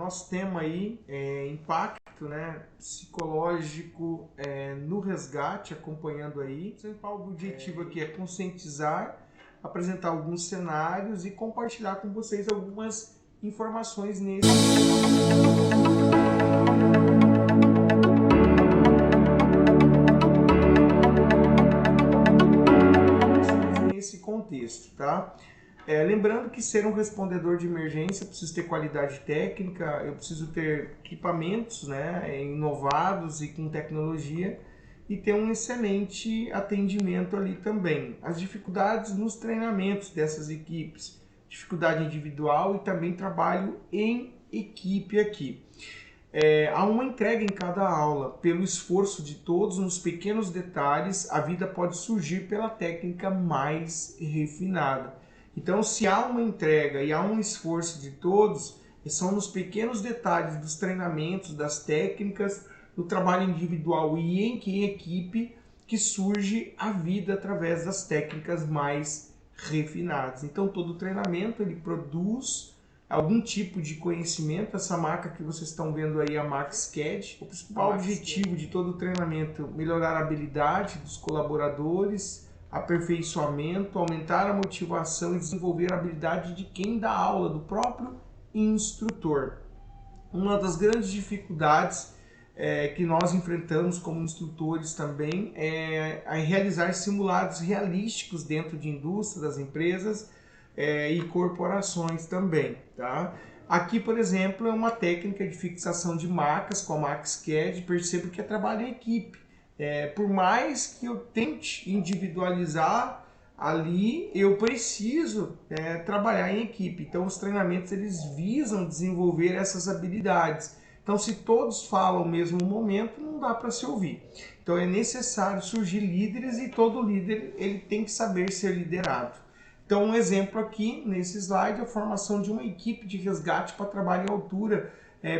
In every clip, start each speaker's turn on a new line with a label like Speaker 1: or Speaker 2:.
Speaker 1: nosso tema aí é impacto, né, psicológico no resgate, acompanhando aí. O principal objetivo aqui é conscientizar, apresentar alguns cenários e compartilhar com vocês algumas informações nesse contexto, tá? Lembrando que ser um respondedor de emergência, eu preciso ter qualidade técnica, eu preciso ter equipamentos, né, inovados e com tecnologia e ter um excelente atendimento ali também. As dificuldades nos treinamentos dessas equipes, dificuldade individual e também trabalho em equipe aqui. Há uma entrega em cada aula. Pelo esforço de todos nos pequenos detalhes, a vida pode surgir pela técnica mais refinada. Então, se há uma entrega e há um esforço de todos, são nos pequenos detalhes dos treinamentos, das técnicas, do trabalho individual e em equipe que surge a vida através das técnicas mais refinadas. Então, todo treinamento ele produz algum tipo de conhecimento. Essa marca que vocês estão vendo aí é a MaxCAD. O principal objetivo de todo o treinamento é melhorar a habilidade dos colaboradores, aperfeiçoamento, aumentar a motivação e desenvolver a habilidade de quem dá aula, do próprio instrutor. Uma das grandes dificuldades que nós enfrentamos como instrutores também é realizar simulados realísticos dentro de indústria, das empresas e corporações também, tá? Aqui, por exemplo, é uma técnica de fixação de marcas com a MaxCAD. Percebo que é trabalho em equipe. Por mais que eu tente individualizar ali, eu preciso trabalhar em equipe. Então, os treinamentos eles visam desenvolver essas habilidades. Então, se todos falam ao mesmo momento, não dá para se ouvir. Então, é necessário surgir líderes e todo líder ele tem que saber ser liderado. Então, um exemplo aqui nesse slide é a formação de uma equipe de resgate para trabalho em altura,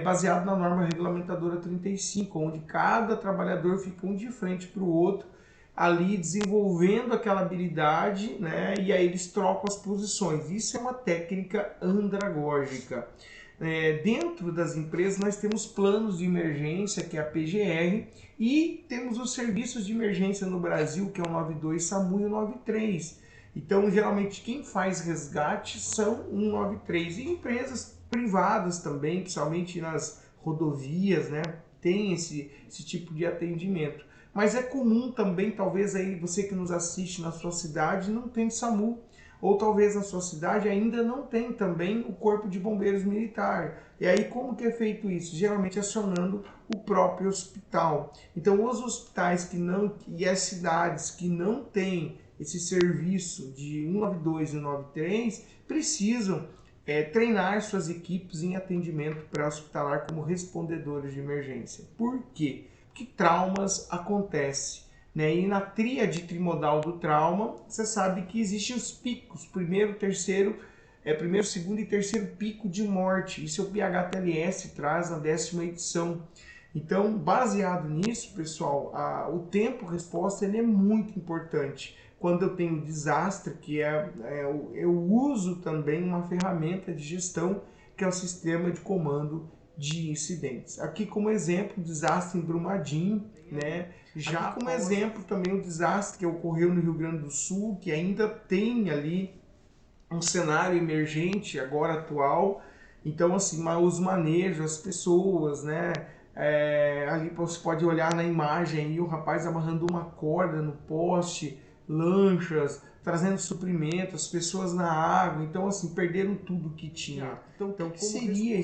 Speaker 1: baseado na norma regulamentadora 35, onde cada trabalhador fica um de frente para o outro, ali desenvolvendo aquela habilidade, né? E aí eles trocam as posições. Isso é uma técnica andragógica. Dentro das empresas nós temos planos de emergência, que é a PGR, e temos os serviços de emergência no Brasil, que é o 92 SAMU e o 93. Então, geralmente, quem faz resgate são 193. E empresas privadas também, principalmente nas rodovias, né, tem esse tipo de atendimento. Mas é comum também, talvez aí você que nos assiste na sua cidade não tem SAMU, ou talvez na sua cidade ainda não tem também o Corpo de Bombeiros Militar. E aí como que é feito isso? Geralmente acionando o próprio hospital. Então os hospitais e as cidades que não têm esse serviço de 192 e 193 precisam treinar suas equipes em atendimento pré-hospitalar como respondedores de emergência. Por quê? Porque traumas acontecem, né? E na tríade trimodal do trauma, você sabe que existem os picos, primeiro, segundo e terceiro pico de morte. Isso é o PHTLS traz na 10ª edição. Então, baseado nisso, pessoal, o tempo-resposta ele é muito importante. Quando eu tenho desastre, que eu uso também uma ferramenta de gestão, que é o sistema de comando de incidentes. Aqui como exemplo, o desastre em Brumadinho, né? Já como exemplo também o desastre que ocorreu no Rio Grande do Sul, que ainda tem ali um cenário emergente agora atual. Então, assim, os manejos, as pessoas, né? Ali você pode olhar na imagem aí o rapaz amarrando uma corda no poste, lanchas, trazendo suprimento, as pessoas na água. Então, assim, perderam tudo que tinha. Então o que seria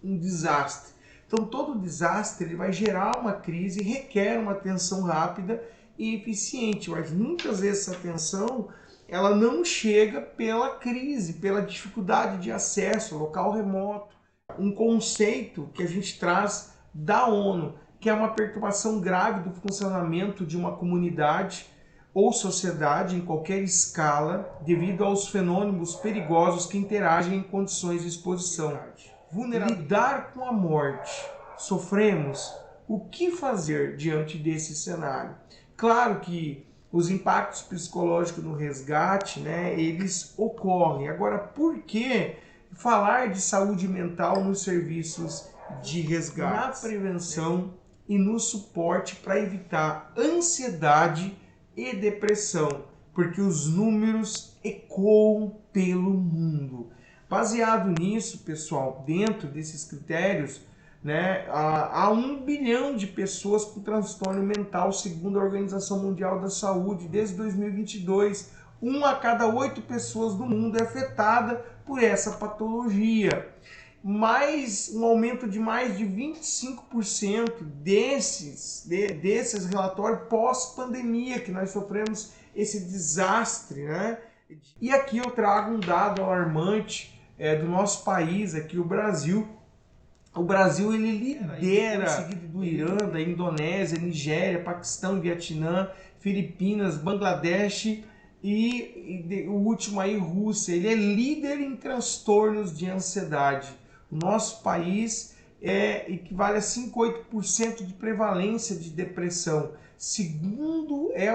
Speaker 1: um desastre? Então, todo desastre ele vai gerar uma crise e requer uma atenção rápida e eficiente, mas muitas vezes essa atenção ela não chega pela crise, pela dificuldade de acesso, local remoto. Um conceito que a gente traz da ONU, que é uma perturbação grave do funcionamento de uma comunidade ou sociedade em qualquer escala devido aos fenômenos perigosos que interagem em condições de exposição. Lidar com a morte. Sofremos? O que fazer diante desse cenário? Claro que os impactos psicológicos no resgate, né, eles ocorrem. Agora, por que falar de saúde mental nos serviços de resgate, na prevenção e no suporte para evitar ansiedade e depressão, porque os números ecoam pelo mundo. Baseado nisso, pessoal, dentro desses critérios, né, há 1 bilhão de pessoas com transtorno mental, segundo a Organização Mundial da Saúde, desde 2022. 1 a cada 8 pessoas do mundo é afetada por essa patologia. Um aumento de mais de 25% desses relatórios pós-pandemia, que nós sofremos esse desastre, né? E aqui eu trago um dado alarmante do nosso país, aqui o Brasil. O Brasil ele lidera, seguido do Irã, da Indonésia, Nigéria, Paquistão, Vietnã, Filipinas, Bangladesh e o último aí, Rússia. Ele é líder em transtornos de ansiedade. O nosso país equivale a 5,8% de prevalência de depressão. É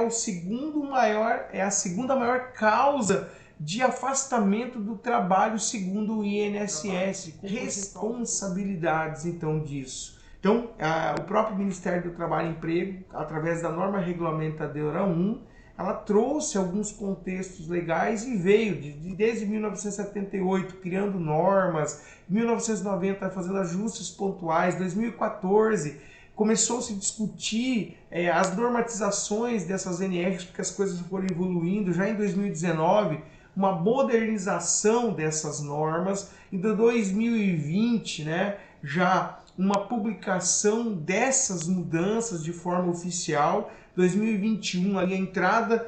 Speaker 1: a segunda maior causa de afastamento do trabalho, segundo o INSS, com responsabilidades então disso. Então, o próprio Ministério do Trabalho e Emprego, através da norma regulamentadora 1, ela trouxe alguns contextos legais e veio, desde 1978, criando normas, 1990 fazendo ajustes pontuais, 2014 começou-se a discutir as normatizações dessas NRs, porque as coisas foram evoluindo, já em 2019, uma modernização dessas normas, em 2020, né, já uma publicação dessas mudanças de forma oficial, 2021 ali a entrada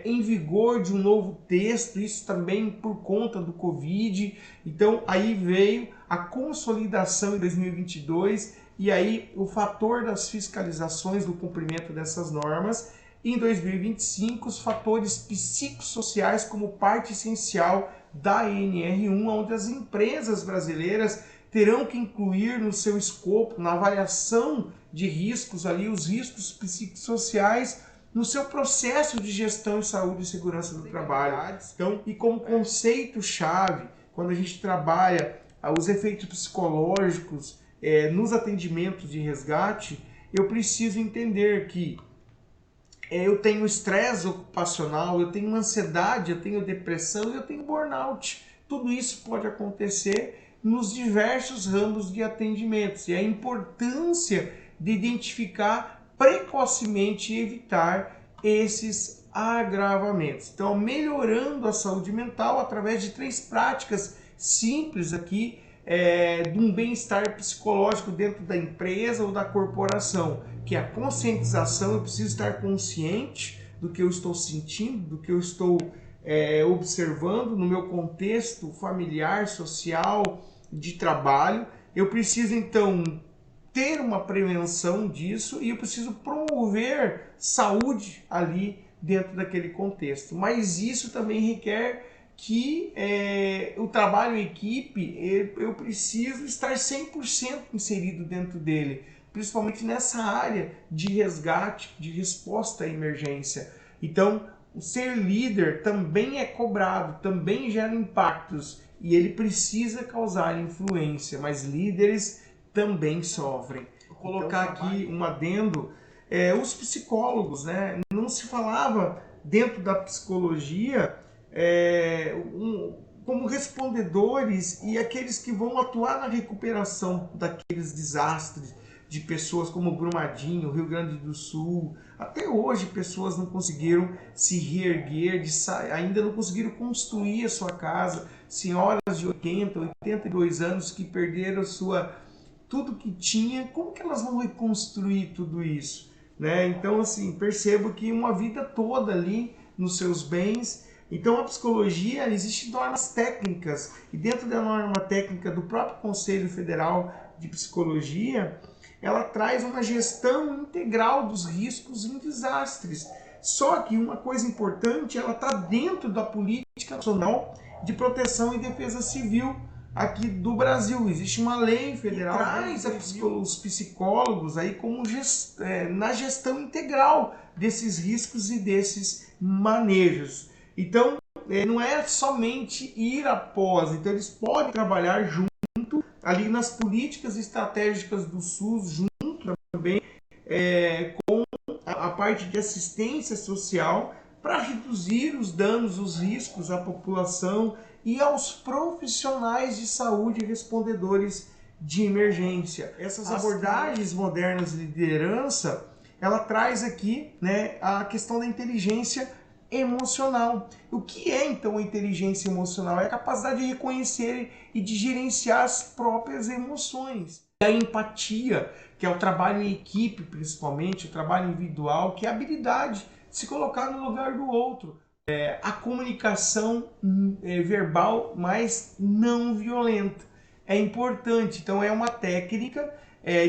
Speaker 1: em vigor de um novo texto, isso também por conta do Covid. Então aí veio a consolidação em 2022 e aí o fator das fiscalizações do cumprimento dessas normas. Em 2025, os fatores psicossociais como parte essencial da NR1, onde as empresas brasileiras terão que incluir no seu escopo, na avaliação de riscos, ali, os riscos psicossociais no seu processo de gestão de saúde e segurança do trabalho. Então, e como conceito-chave, quando a gente trabalha os efeitos psicológicos nos atendimentos de resgate, eu preciso entender que eu tenho estresse ocupacional, eu tenho ansiedade, eu tenho depressão e eu tenho burnout. Tudo isso pode acontecer nos diversos ramos de atendimentos e a importância de identificar precocemente e evitar esses agravamentos. Então, melhorando a saúde mental através de 3 práticas simples aqui de um bem-estar psicológico dentro da empresa ou da corporação, que é a conscientização. Eu preciso estar consciente do que eu estou sentindo, do que eu estou observando no meu contexto familiar, social, de trabalho. Eu preciso então ter uma prevenção disso e eu preciso promover saúde ali dentro daquele contexto. Mas isso também requer que o trabalho em equipe, eu preciso estar 100% inserido dentro dele, principalmente nessa área de resgate, de resposta à emergência. Então, o ser líder também é cobrado, também gera impactos e ele precisa causar influência, mas líderes também sofrem. Vou colocar aqui um adendo, os psicólogos, né? Não se falava dentro da psicologia como respondedores e aqueles que vão atuar na recuperação daqueles desastres de pessoas como Brumadinho, Rio Grande do Sul. Até hoje pessoas não conseguiram se reerguer, ainda não conseguiram construir a sua casa. Senhoras de 80, 82 anos que perderam tudo que tinha, como que elas vão reconstruir tudo isso? Né? Então, assim, percebo que uma vida toda ali nos seus bens. Então, a psicologia, existem normas técnicas, e dentro da norma técnica do próprio Conselho Federal de Psicologia, ela traz uma gestão integral dos riscos em desastres. Só que uma coisa importante, ela está dentro da Política Nacional de Proteção e Defesa Civil aqui do Brasil. Existe uma lei federal que traz os psicólogos aí como na gestão integral desses riscos e desses manejos. Então, não é somente ir após, então eles podem trabalhar junto ali nas políticas estratégicas do SUS, junto também com a parte de assistência social para reduzir os danos, os riscos à população e aos profissionais de saúde respondedores de emergência. Essas abordagens modernas de liderança, ela traz aqui, né, a questão da inteligência emocional. O que é então a inteligência emocional? É a capacidade de reconhecer e de gerenciar as próprias emoções. A empatia, que é o trabalho em equipe, principalmente, o trabalho individual, que é a habilidade de se colocar no lugar do outro. A comunicação verbal, mas não violenta. É importante, então é uma técnica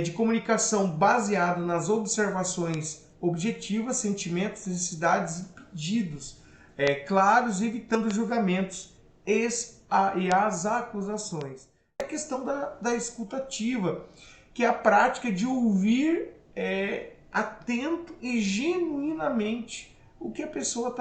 Speaker 1: de comunicação baseada nas observações objetivas, sentimentos, necessidades e pedidos claros, evitando julgamentos e as acusações. A questão da escuta ativa, que é a prática de ouvir atento e genuinamente o que a pessoa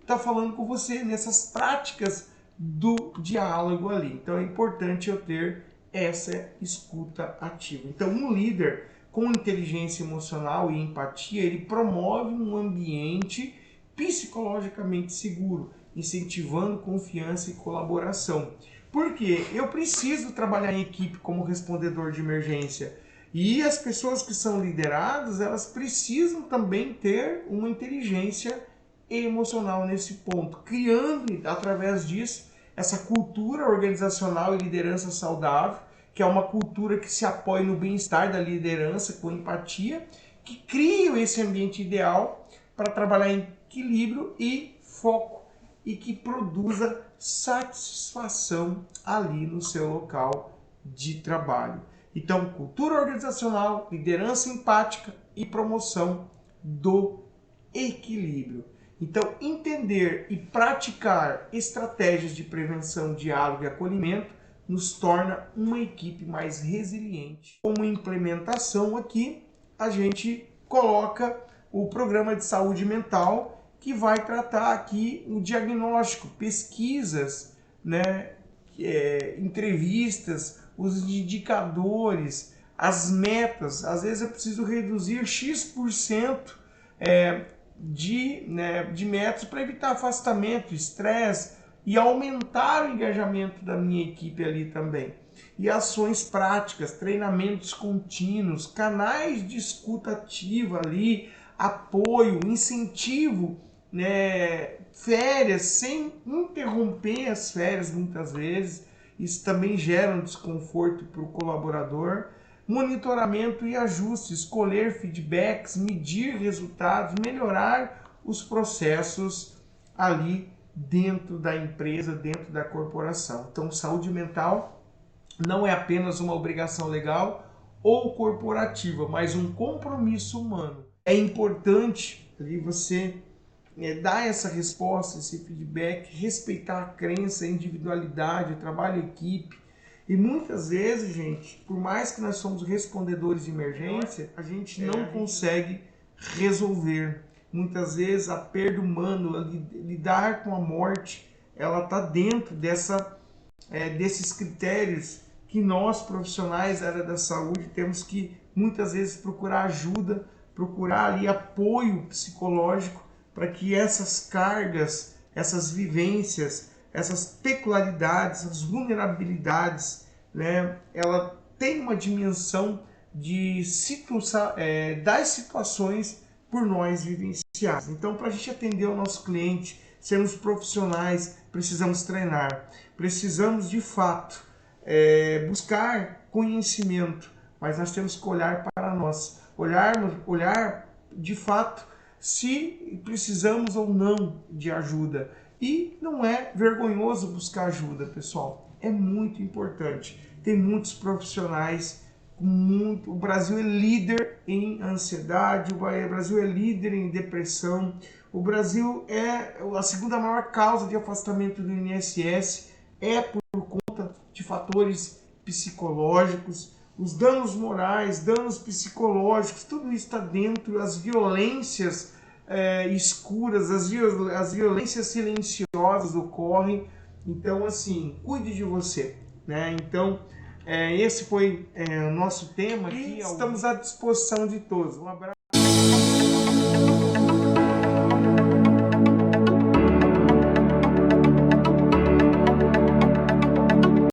Speaker 1: está falando com você, nessas práticas do diálogo ali. Então é importante eu ter essa escuta ativa. Então um líder com inteligência emocional e empatia, ele promove um ambiente psicologicamente seguro, incentivando confiança e colaboração. Porque eu preciso trabalhar em equipe como respondedor de emergência. E as pessoas que são lideradas, elas precisam também ter uma inteligência emocional nesse ponto, criando, através disso, essa cultura organizacional e liderança saudável, que é uma cultura que se apoia no bem-estar da liderança, com empatia, que cria esse ambiente ideal para trabalhar em equilíbrio e foco, e que produza satisfação ali no seu local de trabalho. Então, cultura organizacional, liderança empática e promoção do equilíbrio. Então, entender e praticar estratégias de prevenção, diálogo e acolhimento nos torna uma equipe mais resiliente. Como implementação aqui, a gente coloca o programa de saúde mental, que vai tratar aqui o diagnóstico, pesquisas, né, entrevistas, os indicadores, as metas. Às vezes eu preciso reduzir X% de metas para evitar afastamento, estresse e aumentar o engajamento da minha equipe ali também. E ações práticas, treinamentos contínuos, canais de escuta ativa ali, apoio, incentivo, férias sem interromper as férias muitas vezes. Isso também gera um desconforto para o colaborador. Monitoramento e ajuste, escolher feedbacks, medir resultados, melhorar os processos ali dentro da empresa, dentro da corporação. Então, saúde mental não é apenas uma obrigação legal ou corporativa, mas um compromisso humano. É importante ali você dar essa resposta, esse feedback, respeitar a crença, a individualidade, o trabalho em equipe. E muitas vezes, gente, por mais que nós somos respondedores de emergência, a gente não consegue resolver. Muitas vezes a perda humana, lidar com a morte, ela está dentro desses critérios que nós, profissionais da área da saúde, temos que muitas vezes procurar ajuda, procurar ali apoio psicológico para que essas cargas, essas vivências, essas peculiaridades, essas vulnerabilidades, ela tem uma dimensão das situações por nós vivenciadas. Então, para a gente atender o nosso cliente, sermos profissionais, precisamos treinar, precisamos de fato buscar conhecimento, mas nós temos que olhar para nós, olhar de fato se precisamos ou não de ajuda. E não é vergonhoso buscar ajuda, pessoal. É muito importante. Tem muitos profissionais, o Brasil é líder em ansiedade, o Brasil é líder em depressão, o Brasil é a segunda maior causa de afastamento do INSS, por conta de fatores psicológicos, os danos morais, danos psicológicos, tudo isso está dentro, as violências escuras, as violências silenciosas ocorrem. Então, assim, cuide de você, né? Então, esse foi o nosso tema aqui. Estamos à disposição de todos. Um abraço.